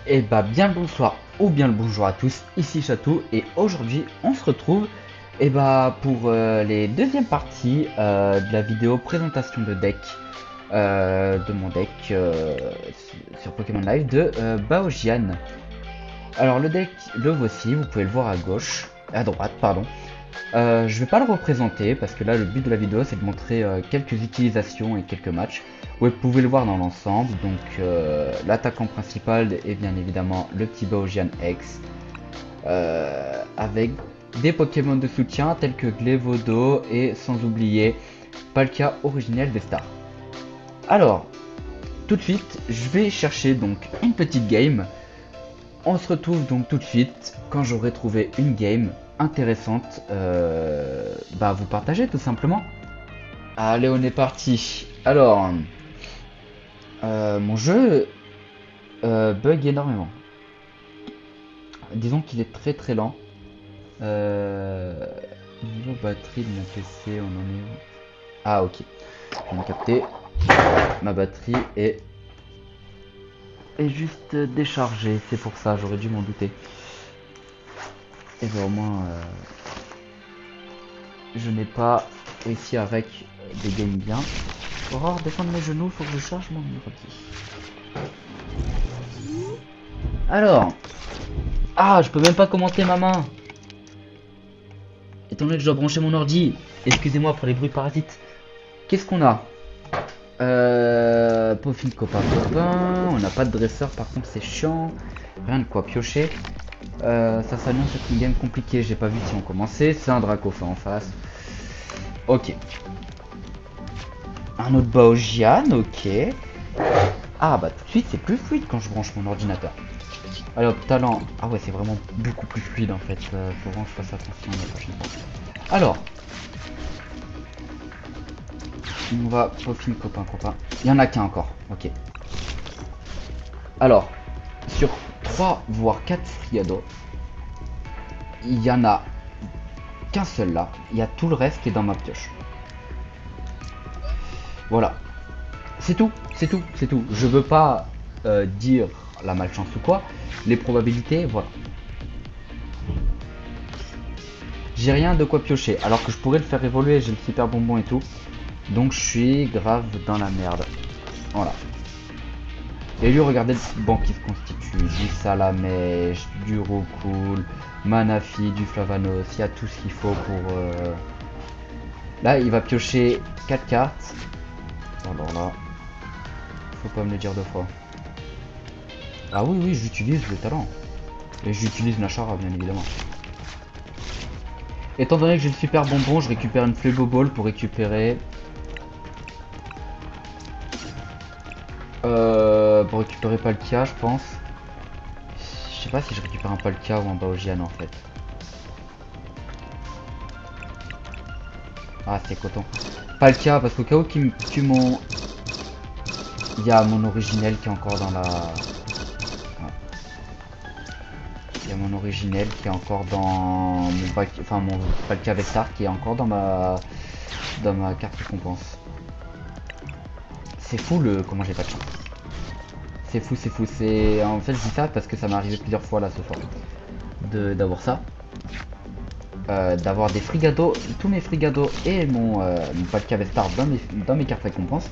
Et bah bien le bonsoir ou bien le bonjour à tous, ici Chatou et aujourd'hui on se retrouve pour les deuxièmes parties de la vidéo présentation de deck de mon deck sur Pokémon Live de Baojian. Alors le deck le voici, vous pouvez le voir à gauche, à droite pardon. Je vais pas le représenter parce que là le but de la vidéo c'est de montrer quelques utilisations et quelques matchs. Vous pouvez le voir dans l'ensemble, donc l'attaquant principal est bien évidemment le petit Baojian X avec des Pokémon de soutien tels que Glevodo et sans oublier Palkia originel des stars. Alors, tout de suite, je vais chercher donc une petite game. On se retrouve donc tout de suite quand j'aurai trouvé une game intéressante à vous partager tout simplement. Allez, on est parti. Alors, mon jeu bug énormément. Disons qu'il est très très lent. Niveau batterie de mon PC, on en est où? Ah ok, je viens de capter. Ma batterie est juste déchargée, c'est pour ça, j'aurais dû m'en douter. Et bien au moins, je n'ai pas réussi avec des games bien. Aurore, défendre mes genoux, faut que je charge mon ordi. Alors, ah, je peux même pas commenter ma main. Étant donné que je dois brancher mon ordi, excusez-moi pour les bruits parasites. Qu'est-ce qu'on a? Peaufine copain copain, on n'a pas de dresseur par contre c'est chiant, rien de quoi piocher. Ça s'annonce être une game compliquée, j'ai pas vu si on commençait, c'est un Dracofeu en face. Ok. Un autre Baojian, ok. Ah bah tout de suite c'est plus fluide quand je branche mon ordinateur. Alors talent, ah ouais c'est vraiment beaucoup plus fluide en fait, faut vraiment que je fasse attention la prochaine fois. Alors, on va peaufine copain copain. Il y en a qu'un encore, ok. Alors, sur 3 voire 4 Friado, il y en a qu'un seul là. Il y a tout le reste qui est dans ma pioche. Voilà. C'est tout, c'est tout, c'est tout. Je veux pas dire la malchance ou quoi. Les probabilités, voilà. J'ai rien de quoi piocher. Alors que je pourrais le faire évoluer, j'ai le super bonbon et tout. Donc je suis grave dans la merde. Voilà. Et lui, regardez le banc qui se constitue. Du Salamèche, du Roucoule, Manafi, du Flavanos. Il y a tout ce qu'il faut pour... Là, il va piocher 4 cartes. Alors là, faut pas me le dire deux fois. Ah oui, oui, j'utilise le talent. Et j'utilise Nashara, bien évidemment. Étant donné que j'ai le super bonbon, je récupère une Flebo Ball pour récupérer... Palkia, je pense. Je sais pas si je récupère un Palkia ou un Baojian en fait. Ah, c'est coton. Palkia, parce qu'au cas où qui me tue mon... Il y a mon originel qui est encore dans la... Il y a mon originel qui est encore dans mon pack... Enfin mon Palkia Vestar qui est encore dans ma carte récompense. C'est fou le... Comment j'ai pas de chance. C'est fou, c'est fou. C'est... En fait je dis ça parce que ça m'est arrivé plusieurs fois là ce soir. D'avoir ça. D'avoir des frigados, tous mes frigados et mon Palkia Vestar dans mes cartes récompenses.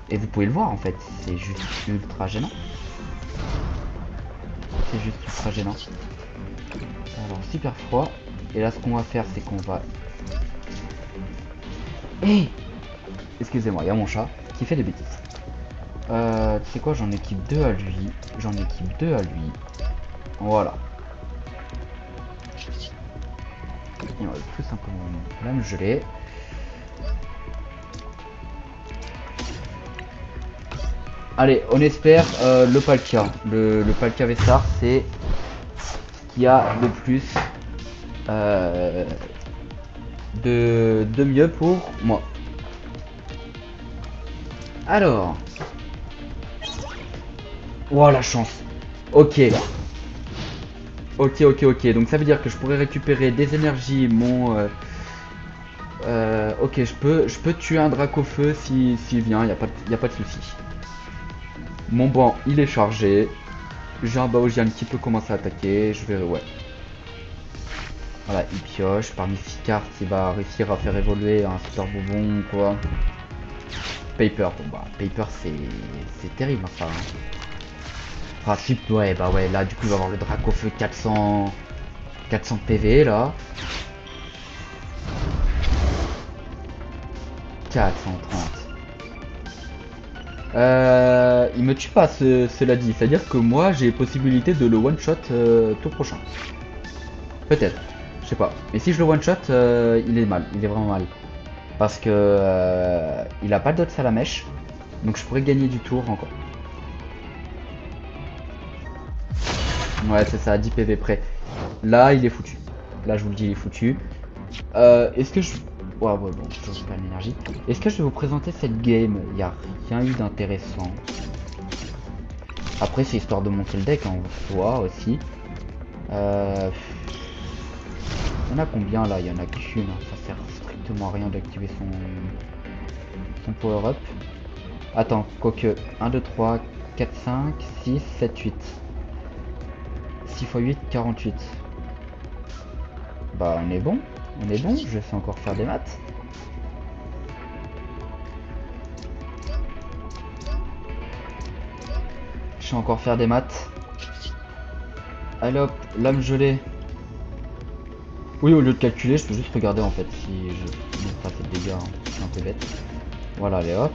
Et vous pouvez le voir en fait, c'est juste ultra gênant. C'est juste ultra gênant. Alors super froid. Et là ce qu'on va faire c'est qu'on va... Hey, excusez-moi, il y a mon chat qui fait des bêtises. Tu sais quoi, j'en équipe 2 à lui. J'en équipe 2 à lui. Voilà. Il va tout simplement là me geler. Allez, on espère le Palkia. Le Palkia Vestar, c'est ce qu'il y a de plus de mieux pour moi. Alors. Oh la chance. Ok. Ok, ok, ok. Donc ça veut dire que je pourrais récupérer des énergies, mon... ok, je peux tuer un Dracofeu s'il vient, y a pas de souci. Mon banc, il est chargé. J'ai un Baojian qui peut commencer à attaquer. Je vais... Ouais. Voilà, il pioche. Parmi 6 cartes, il va réussir à faire évoluer un super bonbon ou quoi. Paper, bon bah, Paper c'est terrible hein, ça. Hein. Principe, ouais, bah ouais, là du coup il va avoir le Dracofeu 400 PV là. 430. Il me tue pas cela dit, c'est-à-dire que moi j'ai possibilité de le one shot tout prochain. Peut-être, je sais pas. Mais si je le one shot, il est mal, il est vraiment mal. Parce que il a pas d'autre salamèche, donc je pourrais gagner du tour encore. Ouais, c'est ça, 10 PV près. Là, il est foutu. Là, je vous le dis, il est foutu. Est-ce que je... Ouais, bon, je récupère l'énergie. Est-ce que je vais vous présenter cette game? Il n'y a rien eu d'intéressant. Après, c'est histoire de monter le deck en soi aussi. Il y en a combien là? Il y en a qu'une. Hein. Ça sert strictement à rien d'activer son power-up. Attends, quoique. 1, 2, 3, 4, 5, 6, 7, 8. 6 x 8, 48. Bah, on est bon. On est bon. Je sais encore faire des maths. Je sais encore faire des maths. Allez hop, lame gelée. Oui, au lieu de calculer, je peux juste regarder en fait si je n'ai pas fait de dégâts. Hein. C'est un peu bête. Voilà, allez hop.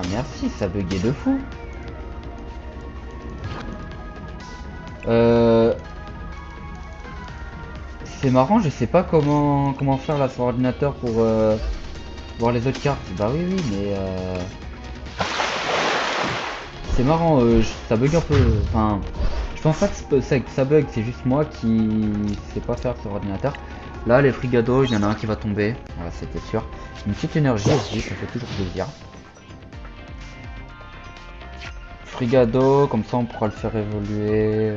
Ah merci, ça buguait de fou. C'est marrant, je sais pas comment faire là sur ordinateur pour voir les autres cartes. Bah oui, mais c'est marrant, ça bug un peu. Enfin, je pense pas que ça bug, c'est juste moi qui sais pas faire sur ordinateur. Là, les frigados, il y en a un qui va tomber. Voilà, c'était sûr. Une petite énergie aussi, ça fait toujours plaisir. Frigado, comme ça on pourra le faire évoluer.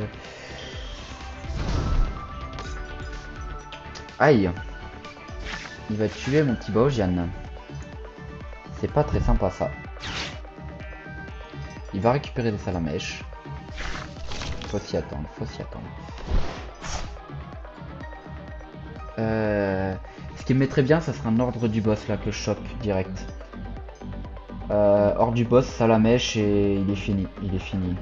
Aïe, il va tuer mon petit Baojian. C'est pas très sympa ça. Il va récupérer des salamèches. Faut s'y attendre, faut s'y attendre. Ce qui me mettrait bien, ça sera un ordre du boss là que je chope direct. Hors du boss, salamèche et il est fini. Il est fini.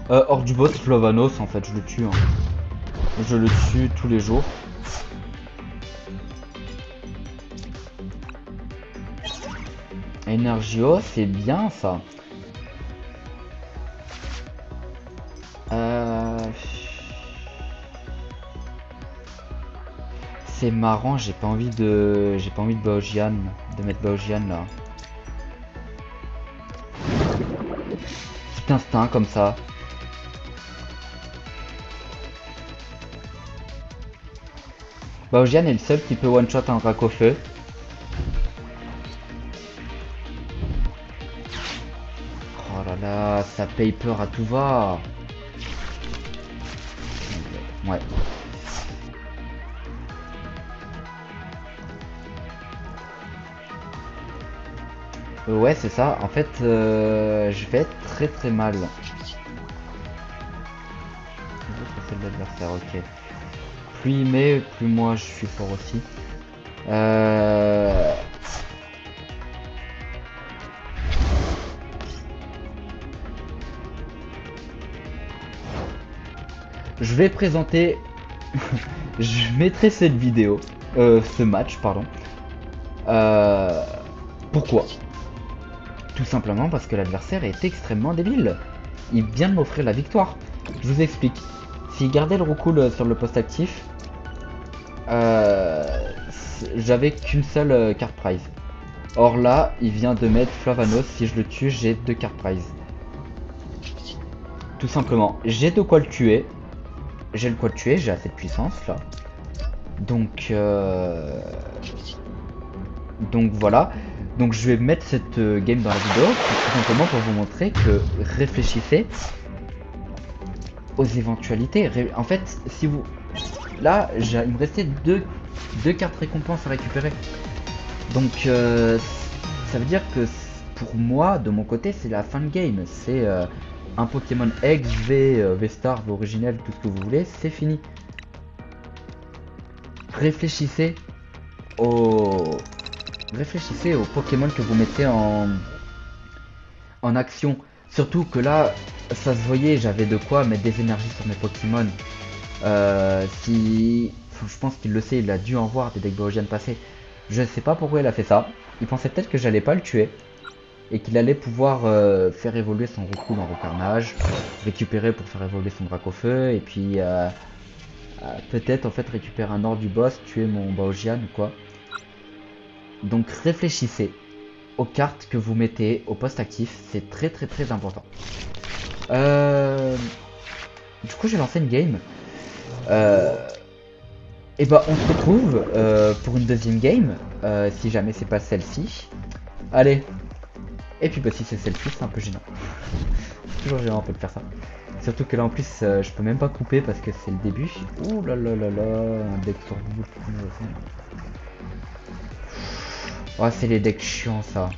Hors du boss, Flavanos, en fait, je le tue. Hein. Je le tue tous les jours. Energio, c'est bien ça. C'est marrant, j'ai pas envie de Baojian, de mettre Baojian là. Petit instinct comme ça. Baojian est le seul qui peut one shot un Dracofeu. Oh là là, ça paye peur à tout va. Ouais. Ouais, c'est ça. En fait, je vais être très mal. C'est de l'adversaire, ok. Plus il met, plus moi je suis fort aussi. Je vais présenter... je mettrai cette vidéo, ce match, pardon. Pourquoi? Tout simplement parce que l'adversaire est extrêmement débile. Il vient de m'offrir la victoire. Je vous explique. S'il gardait le roucoule sur le poste actif, j'avais qu'une seule carte prize. Or là, il vient de mettre Flavanos. Si je le tue, j'ai 2 cartes prize. Tout simplement. J'ai de quoi le tuer. J'ai le quoi le tuer. J'ai assez de puissance là. Donc voilà. Donc je vais mettre cette game dans la vidéo tout simplement pour vous montrer que réfléchissez aux éventualités. En fait, si vous... Là, il me restait deux cartes récompenses à récupérer. Donc ça veut dire que pour moi, de mon côté, c'est la fin de game. C'est un Pokémon X, V-Star, V originel, tout ce que vous voulez, c'est fini. Réfléchissez aux Pokémon que vous mettez en action. Surtout que là, ça se voyait, j'avais de quoi mettre des énergies sur mes Pokémon. Je pense qu'il le sait, il a dû en voir des decks Baojian passer. Je sais pas pourquoi il a fait ça. Il pensait peut-être que j'allais pas le tuer. Et qu'il allait pouvoir faire évoluer son Roucoule en Recarnage, récupérer pour faire évoluer son Dracofeu, et puis peut-être en fait récupérer un ordre du boss, tuer mon Baojian ou quoi. Donc réfléchissez aux cartes que vous mettez au poste actif, c'est très important. Du coup j'ai lancé une game. Et bah on se retrouve pour une deuxième game, si jamais c'est pas celle-ci. Allez. Et puis bah si c'est celle-ci, c'est un peu gênant. C'est toujours gênant un peu de faire ça. Surtout que là en plus je peux même pas couper parce que c'est le début. Ouh là là là là, un deck sur boule. Oh c'est les decks chiants ça.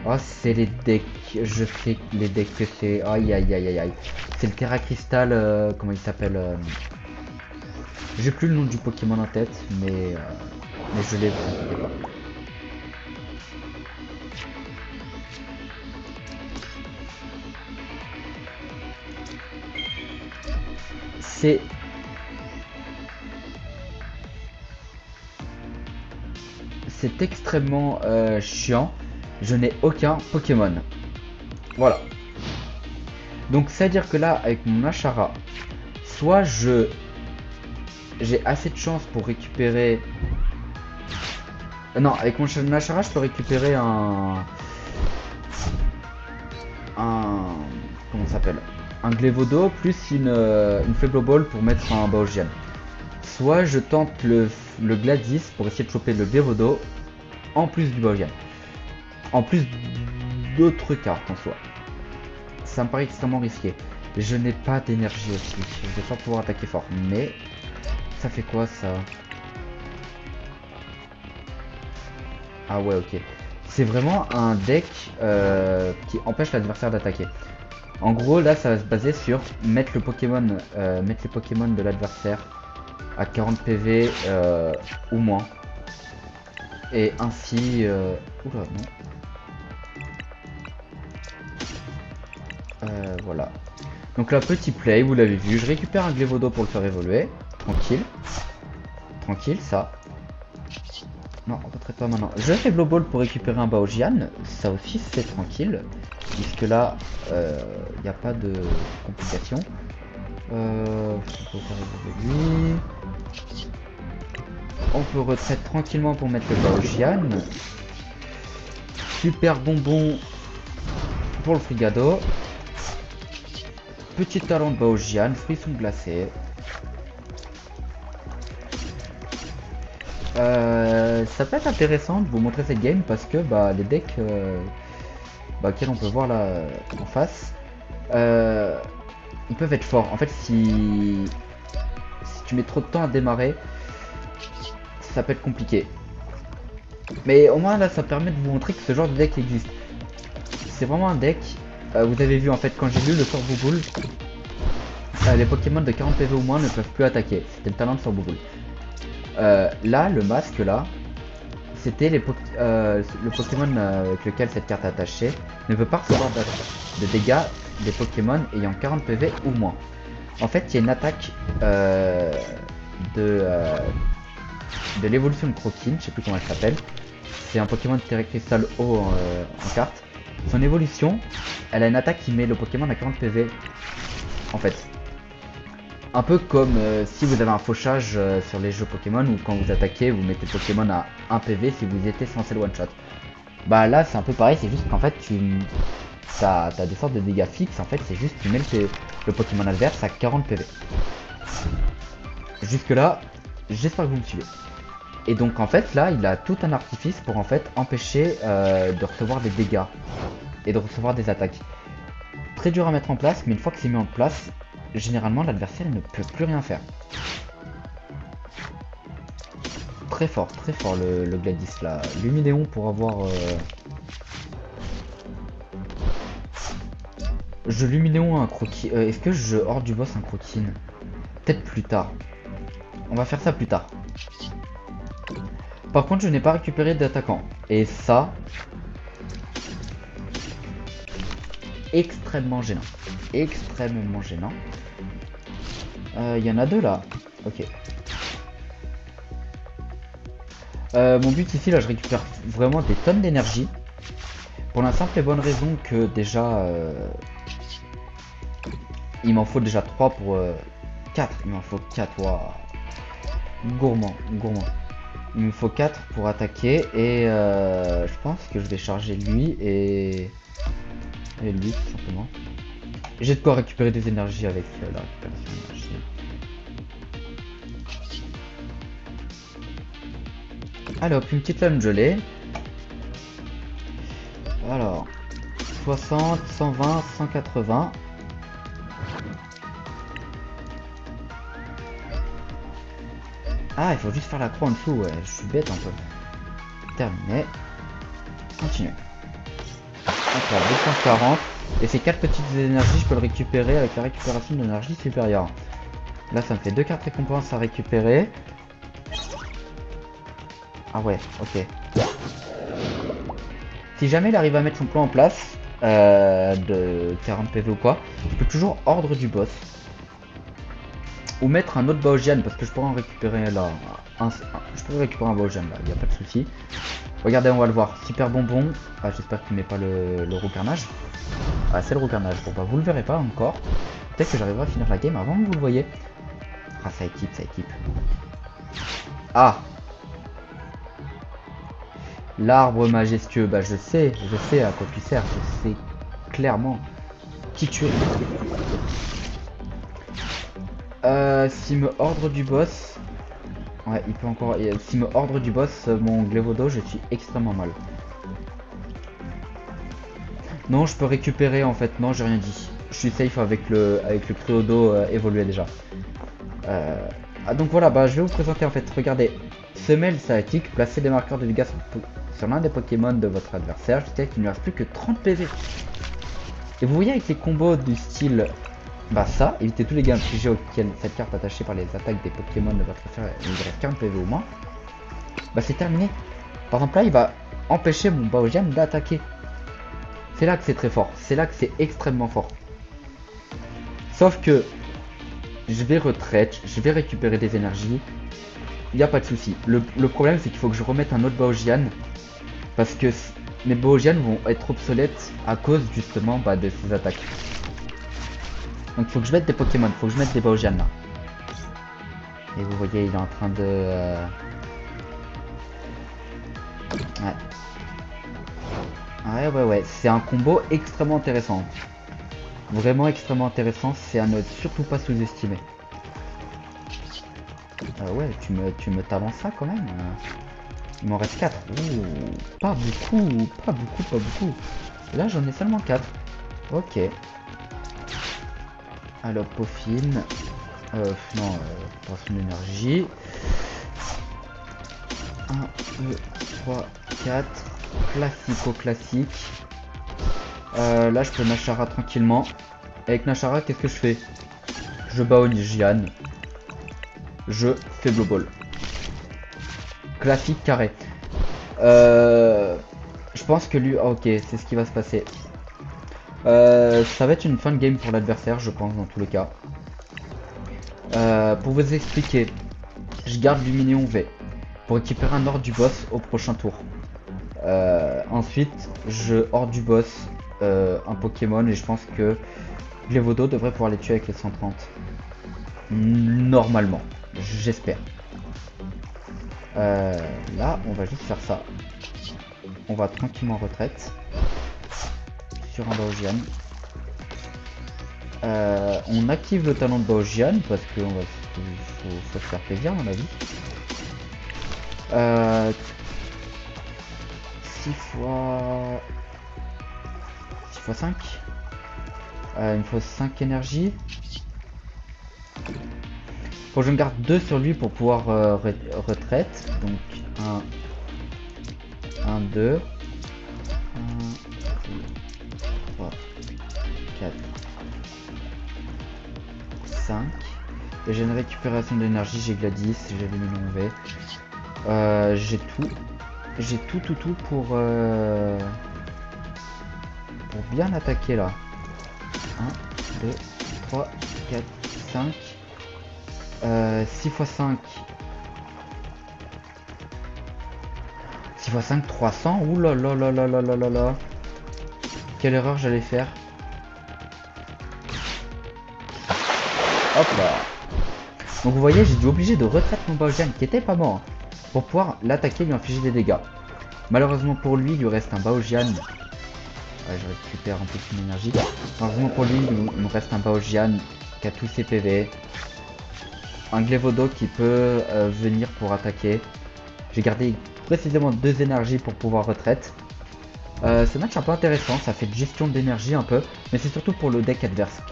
Oh c'est les decks, je sais les decks que c'est. Aïe aïe aïe aïe aïe. C'est le Terra Crystal, comment il s'appelle j'ai plus le nom du Pokémon en tête, mais je l'ai, vous inquiétez pas. C'est extrêmement chiant. Je n'ai aucun Pokémon. Voilà. Donc c'est à dire que là, avec mon Ashara, soit j'ai assez de chance pour récupérer... Non, avec mon Ashara, je peux récupérer un... Comment ça s'appelle? Un Glevodo plus une Faible Ball pour mettre un Baojian. Soit je tente le Gladys pour essayer de choper le Glevodo en plus du Baojian. En plus d'autres cartes en soi. Ça me paraît extrêmement risqué. Je n'ai pas d'énergie aussi. Je vais pas pouvoir attaquer fort. Mais ça fait quoi ça? Ah ouais, ok. C'est vraiment un deck qui empêche l'adversaire d'attaquer. En gros, là, ça va se baser sur mettre les Pokémon de l'adversaire à 40 PV ou moins. Et ainsi... Oula, non. Voilà. Donc là, petit play, vous l'avez vu. Je récupère un Glevodo pour le faire évoluer. Tranquille. Tranquille, ça. Non, on ne traite pas maintenant. Je fais Blow Ball pour récupérer un Baojian. Ça aussi, c'est tranquille. Puisque là, il n'y a pas de complications. On peut retraite tranquillement pour mettre le Baojian. Super bonbon pour le Frigado. Petit talent de Baojian, frisson glacé. Ça peut être intéressant de vous montrer cette game parce que les decks auxquels on peut voir là en face, ils peuvent être forts. En fait, si tu mets trop de temps à démarrer, ça peut être compliqué. Mais au moins là, ça permet de vous montrer que ce genre de deck existe. C'est vraiment un deck. Vous avez vu en fait quand j'ai lu le sort Bouboule, les Pokémon de 40 PV ou moins ne peuvent plus attaquer. C'était le talent de sort Bouboule. Là, le masque là, c'était le Pokémon avec lequel cette carte est attachée ne peut pas recevoir de dégâts des Pokémon ayant 40 PV ou moins. En fait, il y a une attaque de l'évolution de Croquine, je sais plus comment elle s'appelle. C'est un Pokémon de Terra Crystal haut en carte. Son évolution, elle a une attaque qui met le Pokémon à 40 PV. En fait. Un peu comme si vous avez un fauchage sur les jeux Pokémon où quand vous attaquez, vous mettez le Pokémon à 1 PV si vous étiez censé le one-shot. Bah là c'est un peu pareil, c'est juste qu'en fait t'as des sortes de dégâts fixes, en fait c'est juste tu mets le Pokémon adverse à 40 PV. Jusque là, j'espère que vous me suivez. Et donc en fait là il a tout un artifice pour en fait empêcher de recevoir des dégâts et de recevoir des attaques. Très dur à mettre en place, mais une fois que c'est mis en place, généralement l'adversaire ne peut plus rien faire. Très fort le Gladys là. Luminéon pour avoir... Je Luminéon un croquis... Est-ce que je hors du boss un croquine? Peut-être plus tard. On va faire ça plus tard. Par contre je n'ai pas récupéré d'attaquant. Et ça... Extrêmement gênant. Extrêmement gênant. Il y en a deux là. Ok. Mon but ici là je récupère vraiment des tonnes d'énergie. Pour la simple et bonne raison que déjà... il m'en faut déjà 3 pour... 4. Il m'en faut 4. Wow. Gourmand. Il me faut 4 pour attaquer. Et je pense que je vais charger lui et lui tout simplement. J'ai de quoi récupérer des énergies avec la récupération d'énergie. Alors, une petite lame gelée. Alors, 60, 120, 180. Ah, il faut juste faire la croix en dessous, ouais, je suis bête un peu. Terminé. Continue. Encore 240. Et ces 4 petites énergies, je peux le récupérer avec la récupération d'énergie supérieure. Là, ça me fait 2 cartes récompenses à récupérer. Ah ouais, ok. Si jamais il arrive à mettre son plan en place, de 40 PV ou quoi, je peux toujours ordre du boss. Ou mettre un autre Baojian, parce que je pourrais en récupérer là. Je pourrais récupérer un Baojian là, il n'y a pas de souci. Regardez, on va le voir. Super bonbon. Ah, j'espère qu'il met pas le roux carnage. Ah, c'est le roux carnage. Bon, bah, vous le verrez pas encore. Peut-être que j'arriverai à finir la game avant que vous le voyez. Ah, ça équipe, ça équipe. Ah! L'arbre majestueux. Bah, je sais à quoi tu sers. Je sais clairement qui tu es. S'il me ordre du boss... Ouais, il peut encore... S'il me ordre du boss, mon Glévodo, je suis extrêmement mal. Non, je peux récupérer en fait. Non, j'ai rien dit. Je suis safe avec le Cruodo évolué déjà. Ah, donc voilà, bah, je vais vous présenter en fait. Regardez, semelle statique, placez des marqueurs de dégâts sur l'un des Pokémon de votre adversaire jusqu'à qu'il ne lui reste plus que 30 PV. Et vous voyez avec les combos du style... Bah ça, évitez tous les gains infligés auxquels cette carte attachée par les attaques des Pokémon de votre adversaire, il reste 40 PV au moins. Bah c'est terminé. Par exemple là, il va empêcher mon Baojian d'attaquer. C'est là que c'est très fort. C'est là que c'est extrêmement fort. Sauf que je vais retraite, je vais récupérer des énergies. Il n'y a pas de souci. Le problème c'est qu'il faut que je remette un autre Baojian. Parce que mes Baojian vont être obsolètes à cause justement de ces attaques. Donc il faut que je mette des Pokémon, il faut que je mette des Baojian là. Et vous voyez, il est en train de... Ouais, c'est un combo extrêmement intéressant. Vraiment extrêmement intéressant, c'est à ne surtout pas sous-estimer. Ouais, tu me t'avances ça quand même. Il m'en reste 4. Ouh, pas beaucoup. Là j'en ai seulement 4. Ok. Alors, peaufine. Non, passion d'énergie. 1, 2, 3, 4. Classique. Là, je peux Nashara tranquillement. Avec Nashara, qu'est-ce que je fais? Je Baojian. Je fais Blow Ball. Classique carré. Je pense que lui... ok, c'est ce qui va se passer. Ça va être une fin de game pour l'adversaire, je pense, dans tous les cas. Pour vous expliquer, je garde Luminéon V pour récupérer un ordre du boss au prochain tour. Ensuite, je hors du boss un Pokémon et je pense que Glévodo devrait pouvoir les tuer avec les 130. Normalement, j'espère. Là, on va juste faire ça. On va tranquillement en retraite. Sur un Baojian. On active le talent de Baojian parce que faut se faire plaisir dans la vie. Euh, 6 fois... 6 fois 5. Il me faut 5 énergies. Faut que je me garde 2 sur lui pour pouvoir retraite. Donc 1, 2, 1, 2, 3, 4, 5. Et j'ai une récupération d'énergie, j'ai Gladys, j'avais mis mon V. J'ai tout. J'ai tout pour bien attaquer là. 1, 2, 3, 4, 5. 6 x 5. 6 x 5, 300. Ouh là là là là là là là là. Quelle erreur j'allais faire. Hop là. Donc vous voyez, j'ai dû obligé de retraite mon Baojian qui était pas mort pour pouvoir l'attaquer et lui infliger des dégâts. Malheureusement pour lui, il lui reste un Baojian. Ouais, je récupère un peu son énergie. Malheureusement pour lui, il me reste un Baojian qui a tous ses PV. Un Glevodo qui peut venir pour attaquer. J'ai gardé précisément 2 énergies pour pouvoir retraite. Ce match un peu intéressant, ça fait de gestion d'énergie un peu, mais c'est surtout pour le deck adverse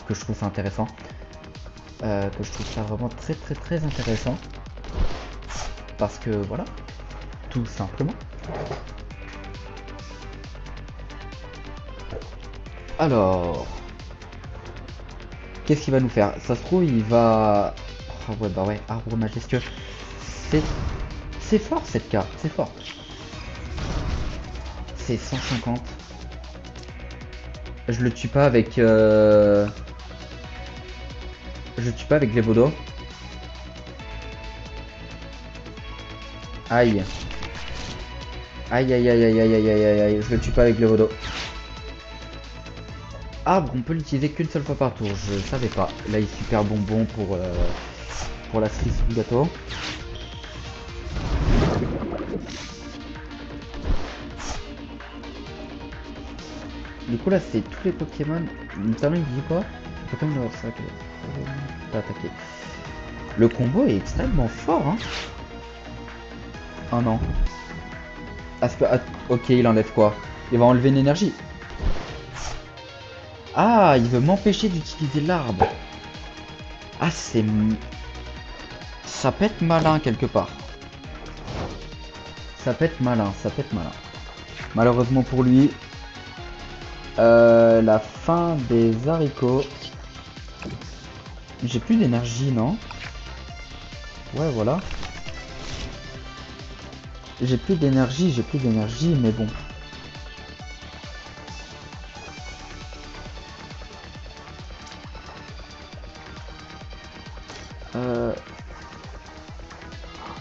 que je trouve ça intéressant. Que je trouve ça vraiment très intéressant. Parce que voilà, tout simplement. Alors, qu'est-ce qu'il va nous faire? Ça se trouve, il va... Oh ouais, bah ouais, arbre majestueux. C'est fort cette carte, c'est fort. C'est 150. Je le tue pas avec... Je le tue pas avec les Vodos. Aïe. Aïe aïe aïe aïe aïe aïe aïe aïe aïe. Je le tue pas avec les Vodos. Arbre, on peut l'utiliser qu'une seule fois par tour. Je savais pas. Là, il est super bonbon pour la cerise du gâteau. Du coup, là, c'est tous les Pokémon. Notamment, il dit quoi? Pokémon de ça peut attaquer. Le combo est extrêmement fort, hein. Oh non. Ok, il enlève quoi? Il va enlever une énergie. Ah, il veut m'empêcher d'utiliser l'arbre. Ah, c'est... Ça peut être malin quelque part. Ça peut être malin, ça peut être malin. Malheureusement pour lui, la fin des haricots. J'ai plus d'énergie, non? Ouais, voilà. J'ai plus d'énergie, mais bon.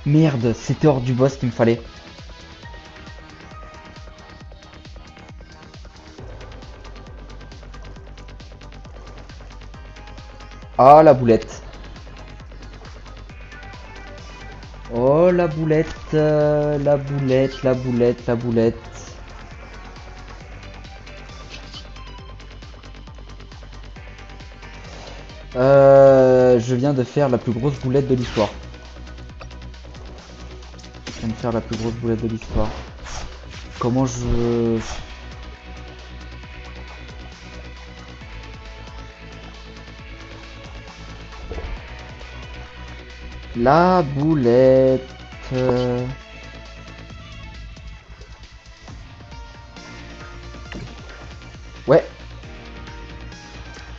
Merde, c'était hors du boss qu'il me fallait. Ah, la boulette. Oh, la boulette, la boulette, la boulette, la boulette. Je viens de faire la plus grosse boulette de l'histoire. Je viens de faire la plus grosse boulette de l'histoire. Comment je... La boulette. Ouais.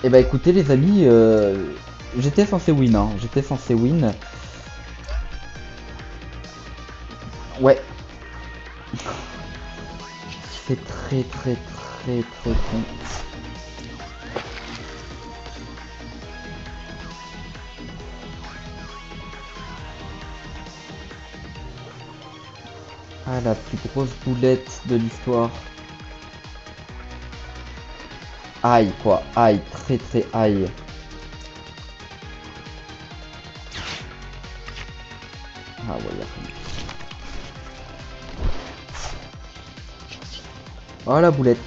Et bah écoutez les amis, j'étais censé win, hein. J'étais censé win. Ouais. C'est très con. Ah, la plus grosse boulette de l'histoire. Aïe quoi, aïe, très aïe. Ah ouais, y'a rien. Oh la boulette.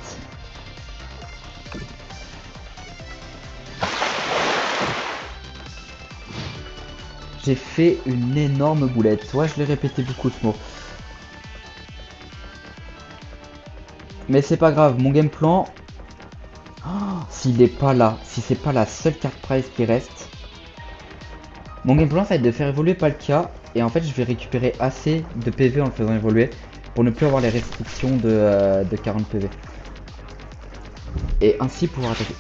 J'ai fait une énorme boulette. Ouais, je l'ai répété beaucoup ce mot. Mais c'est pas grave, mon game plan... Oh, s'il est pas là, si c'est pas la seule carte prize qui reste... Mon game plan, ça va être de faire évoluer Palkia. Et en fait, je vais récupérer assez de PV en le faisant évoluer. Pour ne plus avoir les restrictions de 40 PV. Et ainsi pouvoir attaquer.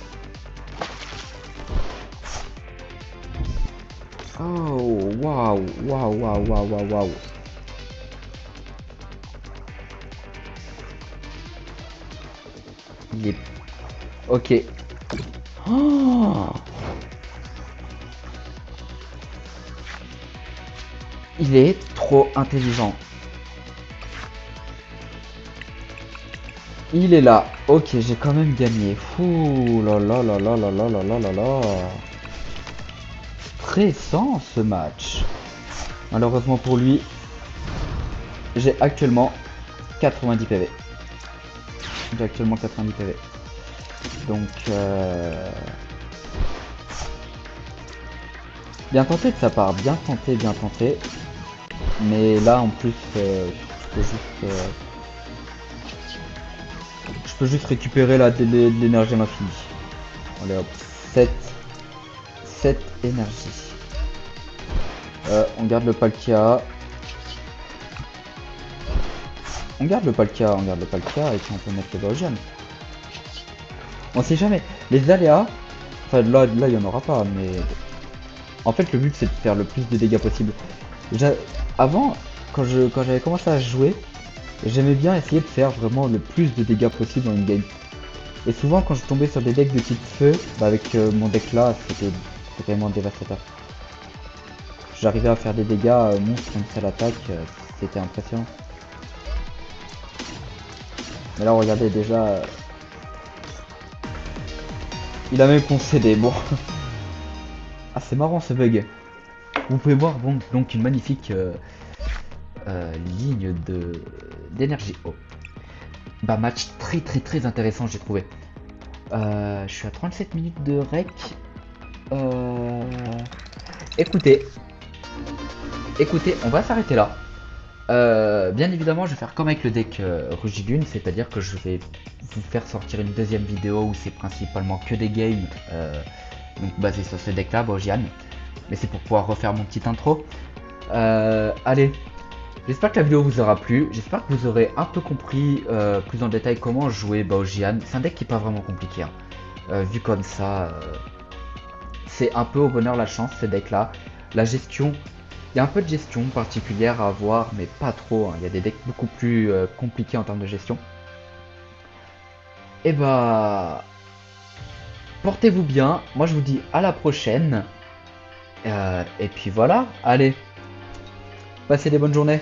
Oh, waouh, waouh, waouh, waouh, waouh, waouh. Il est... Ok. Oh, il est trop intelligent. Il est là. Ok, j'ai quand même gagné. Fouh là là là là là là là là là là. Stressant ce match. Malheureusement pour lui, j'ai actuellement 90 PV. J'ai actuellement 90 PV. Donc, bien tenté de sa part, bien tenté, bien tenté. Mais là, en plus, je peux juste récupérer de l'énergie à l'infini. Allez hop, 7 énergie. On garde le Palkia. On garde le Palkia et puis on peut mettre le Baojian. On sait jamais. Les aléas, enfin là il y en aura pas, mais en fait le but c'est de faire le plus de dégâts possible. Avant, quand j'avais commencé à jouer, j'aimais bien essayer de faire vraiment le plus de dégâts possible dans une game. Et souvent quand je tombais sur des decks de type feu, bah avec mon deck là, c'était vraiment dévastateur. J'arrivais à faire des dégâts monstres une seule attaque, c'était impressionnant. Mais là regardez déjà, il a même concédé, bon. Ah c'est marrant ce bug. Vous pouvez voir bon, donc une magnifique ligne d'énergie. Oh. Bah match très intéressant j'ai trouvé. Je suis à 37 minutes de rec. Écoutez, on va s'arrêter là. Bien évidemment, je vais faire comme avec le deck Rugilune, c'est-à-dire que je vais vous faire sortir une deuxième vidéo où c'est principalement que des games donc basés sur ce deck-là, Baojian. Mais c'est pour pouvoir refaire mon petit intro. Allez, j'espère que la vidéo vous aura plu. J'espère que vous aurez un peu compris plus en détail comment jouer Baojian. C'est un deck qui est pas vraiment compliqué. Hein. Vu comme ça, c'est un peu au bonheur la chance ce deck-là. La gestion. Il y a un peu de gestion particulière à avoir, mais pas trop. Hein. Il y a des decks beaucoup plus compliqués en termes de gestion. Et bah, portez-vous bien. Moi, je vous dis à la prochaine. Et puis voilà. Allez, passez des bonnes journées.